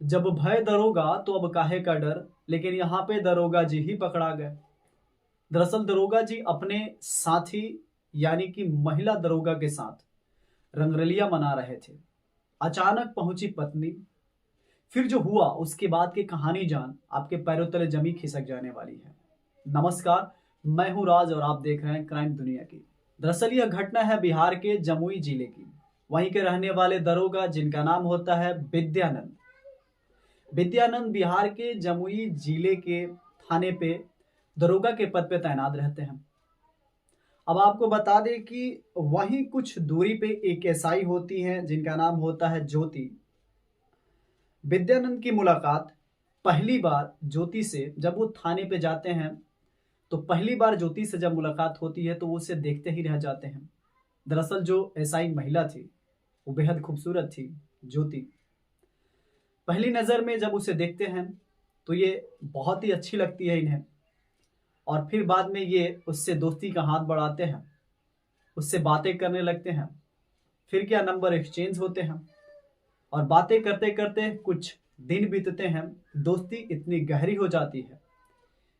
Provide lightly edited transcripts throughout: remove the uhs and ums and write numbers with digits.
जब भय दरोगा तो अब काहे का डर, लेकिन यहाँ पे दरोगा जी ही पकड़ा गए। दरअसल दरोगा जी अपने साथी यानी कि महिला दरोगा के साथ रंगरलिया मना रहे थे। अचानक पहुंची पत्नी। फिर जो हुआ उसके बाद की कहानी जान आपके पैरों तले जमी खिसक जाने वाली है। नमस्कार, मैं हूं राज और आप देख रहे हैं क्राइम दुनिया की। दरअसल यह घटना है बिहार के जमुई जिले की। वहीं के रहने वाले दरोगा जिनका नाम होता है विद्यानंद। विद्यानंद बिहार के जमुई जिले के थाने पे दरोगा के पद पे तैनात रहते हैं। अब आपको बता दें कि वहीं कुछ दूरी पे एक एसआई होती हैं जिनका नाम होता है ज्योति। विद्यानंद की मुलाकात पहली बार ज्योति से जब वो थाने पे जाते हैं, तो पहली बार ज्योति से जब मुलाकात होती है तो वो उसे देखते ही रह जाते हैं। दरअसल जो एसआई महिला थी वो बेहद खूबसूरत थी, ज्योति। पहली नज़र में जब उसे देखते हैं तो ये बहुत ही अच्छी लगती है इन्हें, और फिर बाद में ये उससे दोस्ती का हाथ बढ़ाते हैं, उससे बातें करने लगते हैं। फिर क्या नंबर एक्सचेंज होते हैं और बातें करते करते कुछ दिन बीतते हैं। दोस्ती इतनी गहरी हो जाती है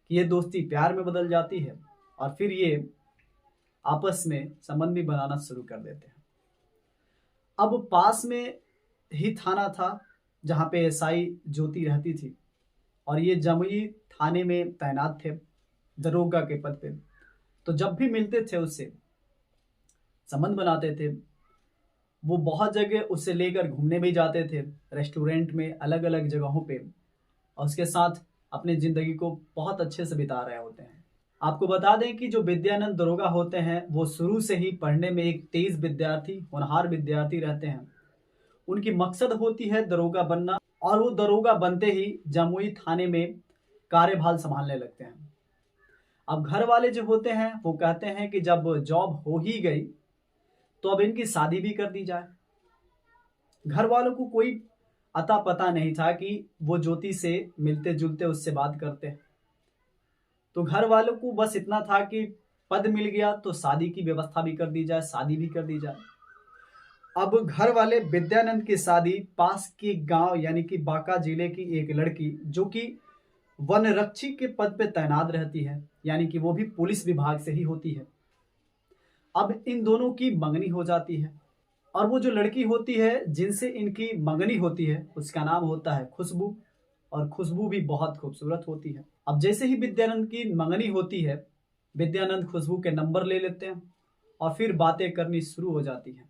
कि ये दोस्ती प्यार में बदल जाती है और फिर ये आपस में संबंध भी बनाना शुरू कर देते हैं। अब पास में ही थाना था जहाँ पे एसआई ज्योति रहती थी, और ये जमुई थाने में तैनात थे दरोगा के पद पे। तो जब भी मिलते थे उससे संबंध बनाते थे। वो बहुत जगह उसे लेकर घूमने भी जाते थे, रेस्टोरेंट में, अलग अलग जगहों पे, और उसके साथ अपनी ज़िंदगी को बहुत अच्छे से बिता रहे होते हैं। आपको बता दें कि जो विद्यानंद दरोगा होते हैं वो शुरू से ही पढ़ने में एक तेज विद्यार्थी, होनहार विद्यार्थी रहते हैं। उनकी मकसद होती है दरोगा बनना, और वो दरोगा बनते ही जमुई थाने में कार्यभार संभालने लगते हैं। अब घर वाले जो होते हैं वो कहते हैं कि जब जॉब हो ही गई तो अब इनकी शादी भी कर दी जाए। घर वालों को कोई अता पता नहीं था कि वो ज्योति से मिलते जुलते उससे बात करते। तो घर वालों को बस इतना था कि पद मिल गया तो शादी की व्यवस्था भी कर दी जाए, शादी भी कर दी जाए। अब घर वाले विद्यानंद की शादी पास के गांव यानी कि बांका जिले की एक लड़की जो कि वन रक्षी के पद पे तैनात रहती है, यानी कि वो भी पुलिस विभाग से ही होती है। अब इन दोनों की मंगनी हो जाती है, और वो जो लड़की होती है जिनसे इनकी मंगनी होती है उसका नाम होता है खुशबू, और खुशबू भी बहुत खूबसूरत होती है। अब जैसे ही विद्यानंद की मंगनी होती है, विद्यानंद खुशबू के नंबर ले लेते हैं और फिर बातें करनी शुरू हो जाती हैं।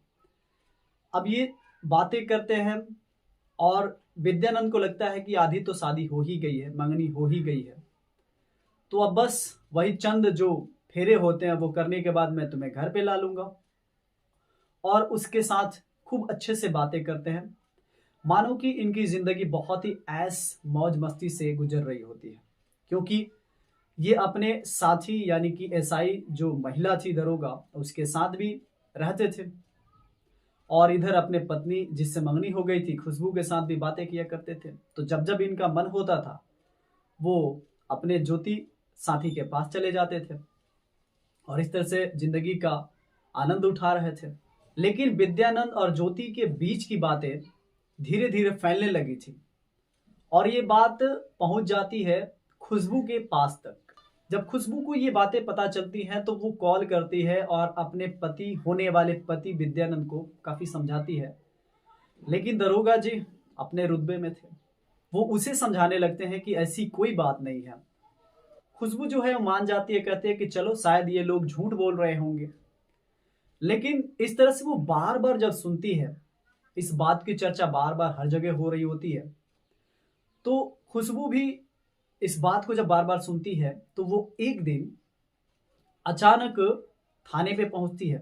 अब ये बातें करते हैं और विद्यानंद को लगता है कि आधी तो शादी हो ही गई है, मंगनी हो ही गई है, तो अब बस वही चंद जो फेरे होते हैं वो करने के बाद मैं तुम्हें घर पे ला लूंगा। और उसके साथ खूब अच्छे से बातें करते हैं, मानो कि इनकी जिंदगी बहुत ही ऐश मौज मस्ती से गुजर रही होती है, क्योंकि ये अपने साथी यानी कि एसआई जो महिला थी दरोगा उसके साथ भी रहते थे, और इधर अपने पत्नी जिससे मंगनी हो गई थी खुशबू के साथ भी बातें किया करते थे। तो जब जब इनका मन होता था वो अपने ज्योति साथी के पास चले जाते थे और इस तरह से जिंदगी का आनंद उठा रहे थे। लेकिन विद्यानंद और ज्योति के बीच की बातें धीरे धीरे फैलने लगी थी, और ये बात पहुंच जाती है खुशबू के पास तक। जब खुशबू को ये बातें पता चलती हैं तो वो कॉल करती है और अपने पति, होने वाले पति विद्यानंद को काफी समझाती है। लेकिन दरोगा जी अपने रुतबे में थे, वो उसे समझाने लगते हैं कि ऐसी कोई बात नहीं है। खुशबू जो है वो मान जाती है, कहते हैं कि चलो शायद ये लोग झूठ बोल रहे होंगे। लेकिन इस तरह से वो बार बार जब सुनती है, इस बात की चर्चा बार बार हर जगह हो रही होती है, तो खुशबू भी इस बात को जब बार बार सुनती है तो वो एक दिन अचानक थाने पे पहुंचती है।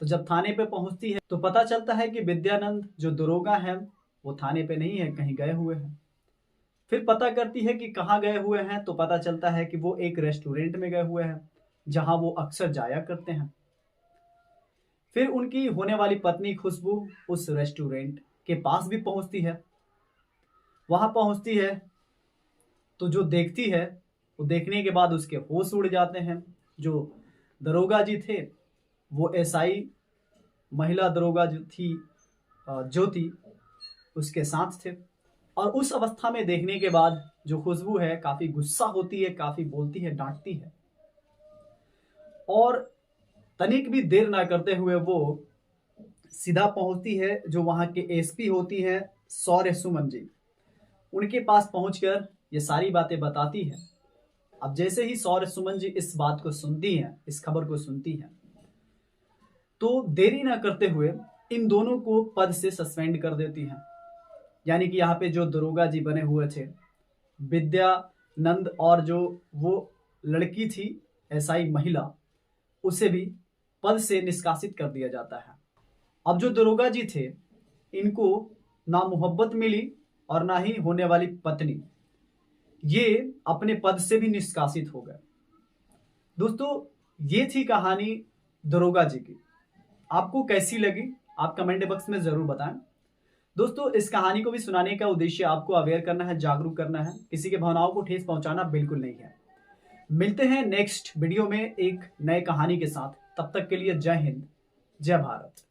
तो जब थाने पे पहुंचती है तो पता चलता है कि विद्यानंद जो दरोगा हैं वो थाने पे नहीं है, कहीं गए हुए हैं। फिर पता करती है कि कहाँ गए हुए हैं, तो पता चलता है कि वो एक रेस्टोरेंट में गए हुए हैं जहां वो अक्सर जाया करते हैं। फिर उनकी होने वाली पत्नी खुशबू उस रेस्टोरेंट के पास भी पहुंचती है। वहां पहुंचती है तो जो देखती है, वो देखने के बाद उसके होश उड़ जाते हैं। जो दरोगा जी थे वो एसआई महिला दरोगा जो थी ज्योति, उसके साथ थे। और उस अवस्था में देखने के बाद जो खुशबू है काफी गुस्सा होती है, काफी बोलती है, डांटती है। और तनिक भी देर ना करते हुए वो सीधा पहुंचती है जो वहां के एसपी होती हैं शौर्य सुमन जी, उनके पास पहुंचकर ये सारी बातें बताती है। अब जैसे ही शौर्य सुमन जी इस बात को सुनती हैं, इस खबर को सुनती हैं, तो देरी ना करते हुए इन दोनों को पद से सस्पेंड कर देती हैं। यानी कि यहाँ पे जो दरोगा जी बने हुए थे विद्यानंद, और जो वो लड़की थी एसआई महिला, उसे भी पद से निष्कासित कर दिया जाता है। अब जो दरोगा जी थे इनको ना मोहब्बत मिली और ना ही होने वाली पत्नी, ये अपने पद से भी निष्कासित हो गए। दोस्तों, ये थी कहानी दरोगा जी की। आपको कैसी लगी आप कमेंट बॉक्स में जरूर बताएं। दोस्तों, इस कहानी को भी सुनाने का उद्देश्य आपको अवेयर करना है, जागरूक करना है, किसी के भावनाओं को ठेस पहुंचाना बिल्कुल नहीं है। मिलते हैं नेक्स्ट वीडियो में एक नए कहानी के साथ। तब तक के लिए जय हिंद, जय भारत।